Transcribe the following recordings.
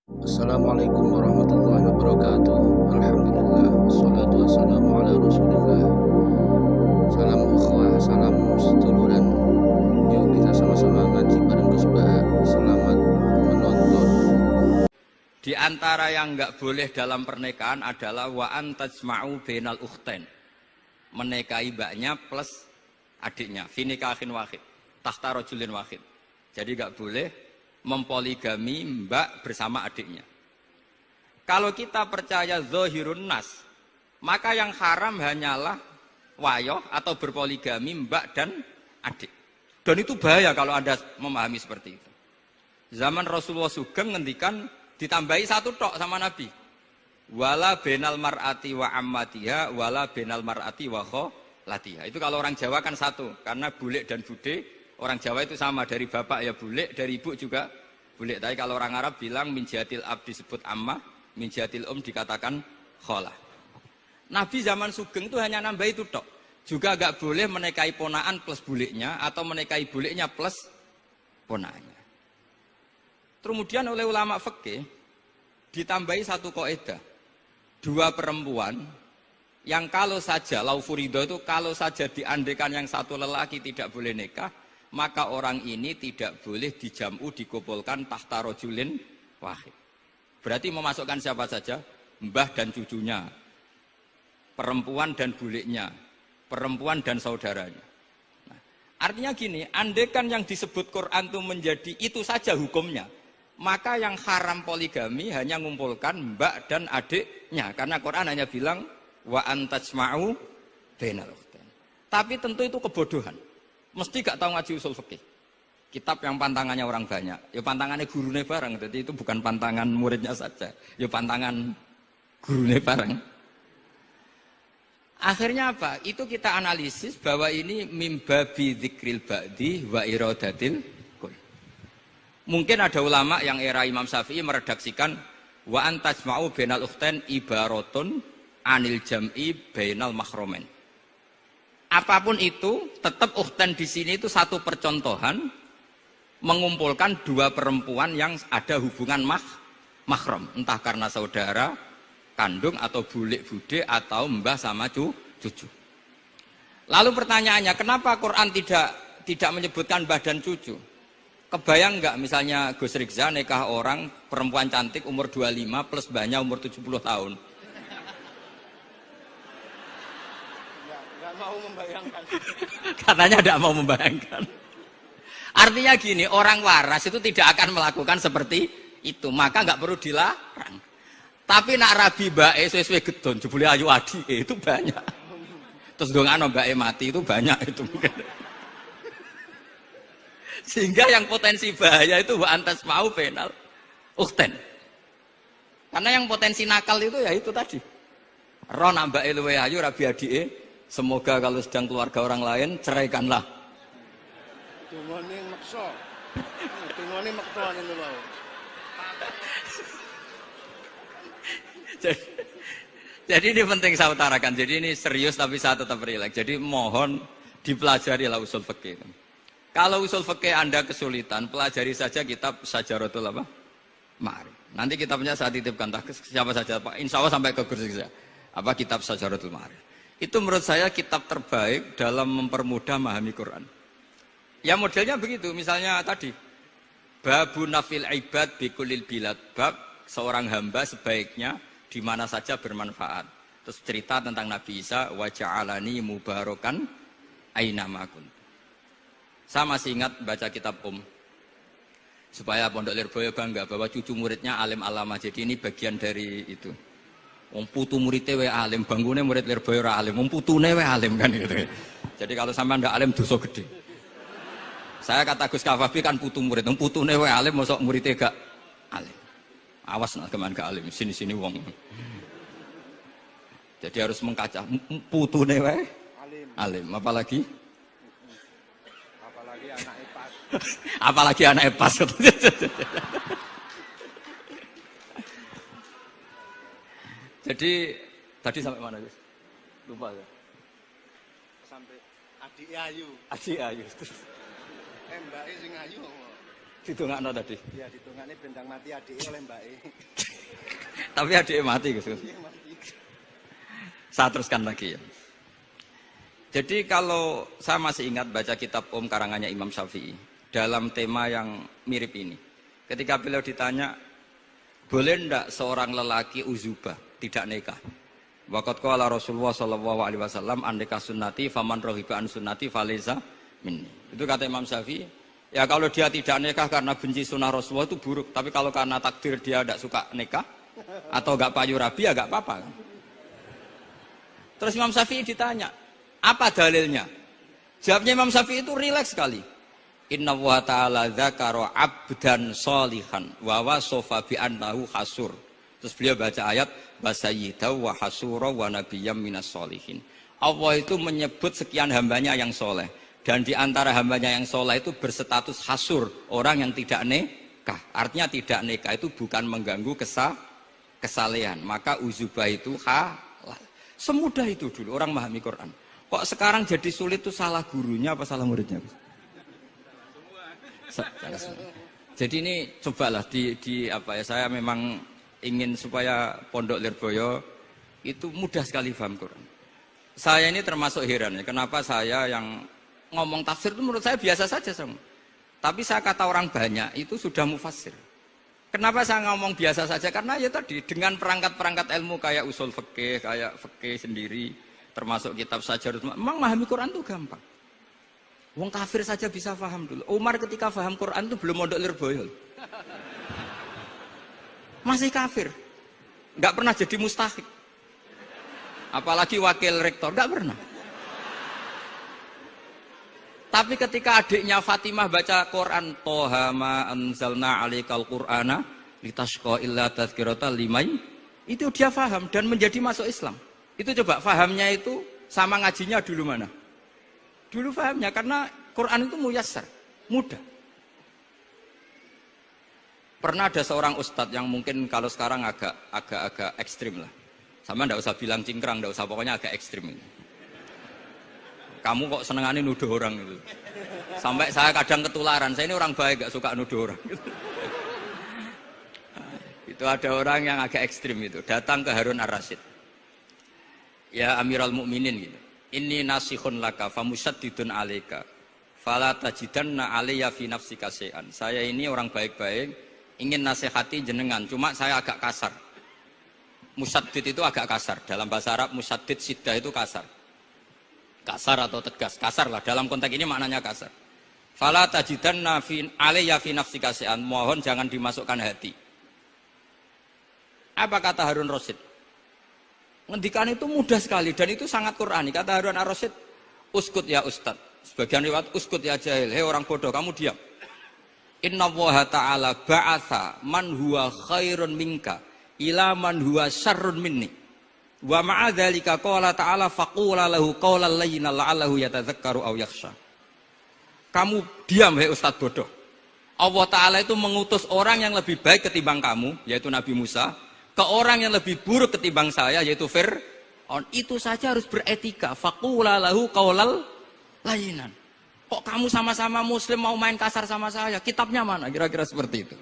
Assalamualaikum warahmatullahi wabarakatuh. Alhamdulillah, wassalatu wassalamu ala rasulillah. Salam ukhwah, salam seduluran. Yuk kita sama-sama ngaji bareng Gus Bah. Selamat menonton. Di antara yang nggak boleh dalam pernikahan adalah wa antajma'u bainal ukhtain. Menikahi mbaknya plus adiknya, fi nikahin wahid, tahta rajulin wahid. Jadi nggak boleh mempoligami mbak bersama adiknya. Kalau kita percaya zahirun nas, maka yang haram hanyalah wayoh atau berpoligami mbak dan adik. Dan itu bahaya kalau Anda memahami seperti itu. Zaman Rasulullah Sugeng ngendikan ditambahi satu tok sama Nabi. Wala benal mar'ati wa ammatiha wala benal mar'ati wa kholatiha. Itu kalau orang Jawa kan satu, karena bulik dan bude orang Jawa itu sama, dari bapak ya bulik, dari ibu juga bulik. Tapi kalau orang Arab bilang min jatil ab disebut amma, min jatil dikatakan kholah. Nabi zaman Sugeng itu hanya nambah itu tok. Juga gak boleh menikahi ponaan plus buliknya atau menikahi buliknya plus ponaannya. Kemudian oleh ulama fikih ditambahi satu kaidah. Dua perempuan yang kalau saja laufurido itu kalau saja diandekan yang satu lelaki tidak boleh nikah, maka orang ini tidak boleh dijamu dikumpulkan tahta rajulin wahid. Berarti memasukkan siapa saja? Mbah dan cucunya, perempuan dan buliknya, perempuan dan saudaranya. Nah, artinya gini, andekan yang disebut Quran itu menjadi itu saja hukumnya, maka yang haram poligami hanya mengumpulkan mbak dan adiknya, karena Quran hanya bilang wa antajma'u bainal ukhtain. Tapi tentu itu kebodohan. Mesti gak tahu ngaji usul fikih. Kitab yang pantangannya orang banyak, ya pantangannya gurune bareng. Jadi itu bukan pantangan muridnya saja, ya pantangan gurune bareng. Akhirnya apa? Itu kita analisis bahwa ini mimbabi dzikril ba'di wa iradatil kul. Mungkin ada ulama yang era Imam Syafi'i meredaksikan wa antajma'u bainal ukhtain ibaratun anil jam'i bainal mahromen. Apapun itu, tetap ukhtain di sini itu satu percontohan mengumpulkan dua perempuan yang ada hubungan mahram, entah karena saudara kandung atau bulik bude atau mbah sama cucu. Lalu pertanyaannya, kenapa Quran tidak menyebutkan mbah dan cucu? Kebayang nggak misalnya Gus Rikza nikah orang perempuan cantik umur 25 plus mbahnya umur 70 tahun? Mau membayangkan. Katanya tidak mau membayangkan. Artinya gini, orang waras itu tidak akan melakukan seperti itu, maka nggak perlu dilarang. Tapi nak rabi bae sesuai gedon, jebule ayu adi itu banyak. Terus dongano bae mati itu banyak itu mungkin. Sehingga yang potensi bahaya itu wa antas mau penal ukhtain. Karena yang potensi nakal itu ya itu tadi. Ron ambake luwe ayu rabi adike. Semoga kalau sedang keluarga orang lain, ceraikanlah. Tungone maksa. Tungone maksa niku lho. Jadi ini penting saya utarakan. Jadi ini serius tapi saya tetap rileks. Jadi mohon dipelajari lah usul fikih. Kalau usul fikih Anda kesulitan, pelajari saja kitab Syajaratul apa? Ma'arif. Nanti kitabnya saya titipkan siapa saja Pak. Insya Allah sampai ke kursi saya. Apa kitab Syajaratul Ma'arif. Itu menurut saya kitab terbaik dalam mempermudah memahami Quran. Ya modelnya begitu, misalnya tadi babu nafil ibad bikulil bilad, bab seorang hamba sebaiknya di mana saja bermanfaat. Terus cerita tentang Nabi Isa wa ja'alani mubarakan aina ma kuntu. Saya masih ingat baca kitab supaya Pondok Lirboyo bangga bahwa cucu muridnya alim alama. Jadi ini bagian dari itu. Wong putu muridnya wae alim, banggune murid Lirboyo ora alim, wong putune wae alim kan gitu. Jadi kalau sampean ndak alim dosa gede. Saya kata Gus Kafabi kan putu murid, wong putune wae alim mosok muridnya gak alim. Awas nak keman gak alim, sini-sini wong. Jadi harus mengkaca, putune wae alim, apalagi anak epas. apalagi anak epas. Jadi tadi sampai mana Gus? Lupa ya. Sampai adik ayu. Adik ayu. Mbake sing ayu. Didongakno tadi. Ya ditungane bentang mati adike oleh Mbak E. Tapi adiknya mati Gus. Saya teruskan lagi ya. Jadi kalau saya masih ingat baca kitab karangannya Imam Syafi'i dalam tema yang mirip ini. Ketika beliau ditanya, boleh ndak seorang lelaki uzubah tidak nikah? Waqat qala Rasulullah sallallahu alaihi wasallam andeka sunnati faman raghiba an sunnati falaysa minni. Itu kata Imam Syafi'i. Ya kalau dia tidak nikah karena benci sunnah Rasulullah itu buruk, tapi kalau karena takdir dia tidak suka nikah atau enggak payu rabi ya enggak apa-apa. Terus Imam Syafi'i ditanya, apa dalilnya? Jawabnya Imam Syafi'i itu rileks sekali. Inna wa ta'ala dzakara 'abdan sholihan wa wasafa bi annahu hasur. Terus beliau baca ayat wa sayyidaw wa hasura wa nabiyyam minas sholihin. Allah itu menyebut sekian hambanya yang soleh. Dan di antara hambanya yang soleh itu berstatus hasur, orang yang tidak nikah. Artinya tidak nikah itu bukan mengganggu kesalehan. Maka uzubah itu halal. Semudah itu dulu orang memahami Quran. Kok sekarang jadi sulit itu salah gurunya apa salah muridnya? Jadi ini cobalah di apa ya, saya memang ingin supaya Pondok Lirboyo itu mudah sekali paham Quran. Saya ini termasuk heran ya, kenapa saya yang ngomong tafsir itu menurut saya biasa saja sama. Tapi saya kata orang banyak itu sudah mufassir. Kenapa saya ngomong biasa saja? Karena ya tadi dengan perangkat-perangkat ilmu kayak usul fikih, kayak fikih sendiri, termasuk kitab Sajarut, memang memahami Quran itu gampang. Wong kafir saja bisa paham dulu. Umar ketika paham Quran itu belum mondok Lirboyo. Masih kafir. Enggak pernah jadi mustahik. Apalagi wakil rektor, enggak pernah. Tapi ketika adiknya Fatimah baca Quran, Toha ma anzalna 'alaikal Qur'ana litashqa illa tadhkiratan liman, itu dia paham dan menjadi masuk Islam. Itu coba fahamnya itu sama ngajinya dulu mana? Dulu fahamnya karena Quran itu muyassar, mudah. Pernah ada seorang ustadz yang mungkin kalau sekarang agak ekstrim lah. Sama ndak usah bilang cingkrang, ndak usah, pokoknya agak ekstrim. Kamu kok senengannya nuduh orang itu. Sampai saya kadang ketularan, saya ini orang baik gak suka nuduh orang. Itu ada orang yang agak ekstrim itu, datang ke Harun Ar-Rasyid. Ya Amirul Mukminin gitu. Inni nasihun laka famusaddidun alaika fala tajidanna alayya fi nafsika syai'an. Saya ini orang baik-baik, ingin nasihati jenengan, cuma saya agak kasar. Musaddid itu agak kasar. Dalam bahasa Arab musaddid siddah itu kasar. Kasar atau tegas, kasar lah. Dalam konteks ini maknanya kasar. Fala tajidanna fi alayya fi nafsika syai'an. Mohon jangan dimasukkan hati. Apa kata Harun Rasyid? Ngendikan itu mudah sekali dan itu sangat Qur'ani. Kata Harun Ar-Rasyid, uskut ya ustad. Sebagian riwayat uskut ya jahil. Hei orang bodoh, kamu diam. Inna Allaha ta'ala ba'atha man huwa khairun minka ila man huwa syarrun minni. Wa ma'a dzalika qala ta'ala faqula lahu qawlan layyinan la'allahu yatadzakkaru aw yakhsha. Kamu diam hei ustad bodoh. Allah Ta'ala itu mengutus orang yang lebih baik ketimbang kamu, yaitu Nabi Musa, ke orang yang lebih buruk ketimbang saya, yaitu Fir'aun. Itu saja harus beretika. Faqula lahu qaulal layyinan. Kok kamu sama-sama muslim mau main kasar sama saya? Kitabnya mana? Kira-kira seperti itu.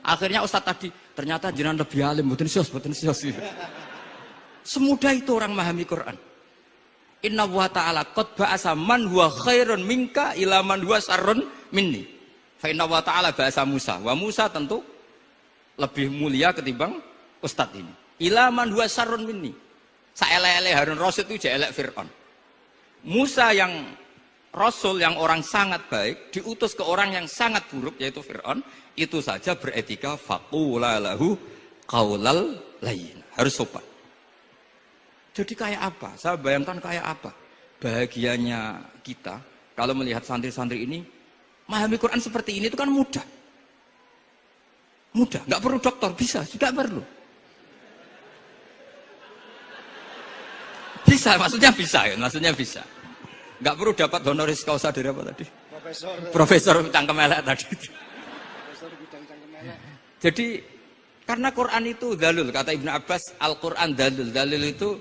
Akhirnya Ustadz tadi, ternyata jenengan lebih alim, mboten sios. Semudah itu orang memahami Quran. Inna wa ta'ala qad ba'asa man huwa khairun minka ila man huwa syarrun minni. Fa inna wa ta'ala ba'asa Musa. Wa Musa tentu lebih mulia ketimbang Ustadz ini. Ila man huwa syarrun minni. Saelek-elek Harun Rasyid itu jelek Fir'aun. Musa yang Rasul yang orang sangat baik diutus ke orang yang sangat buruk yaitu Fir'aun, itu saja beretika faqula lahu qaulal layyin. Harus sopan. Jadi kayak apa? Saya bayangkan kayak apa bahagianya kita kalau melihat santri-santri ini memahami Quran seperti ini. Itu kan mudah. Mudah, nggak perlu dokter, bisa, nggak perlu. Bisa, maksudnya bisa. Nggak perlu dapat honoris causa dari apa tadi? Profesor cangkem elek tadi. Profesor bidang cangkem elek. Jadi karena Quran itu dalil, kata Ibnu Abbas, Al-Quran dalil. Dalil itu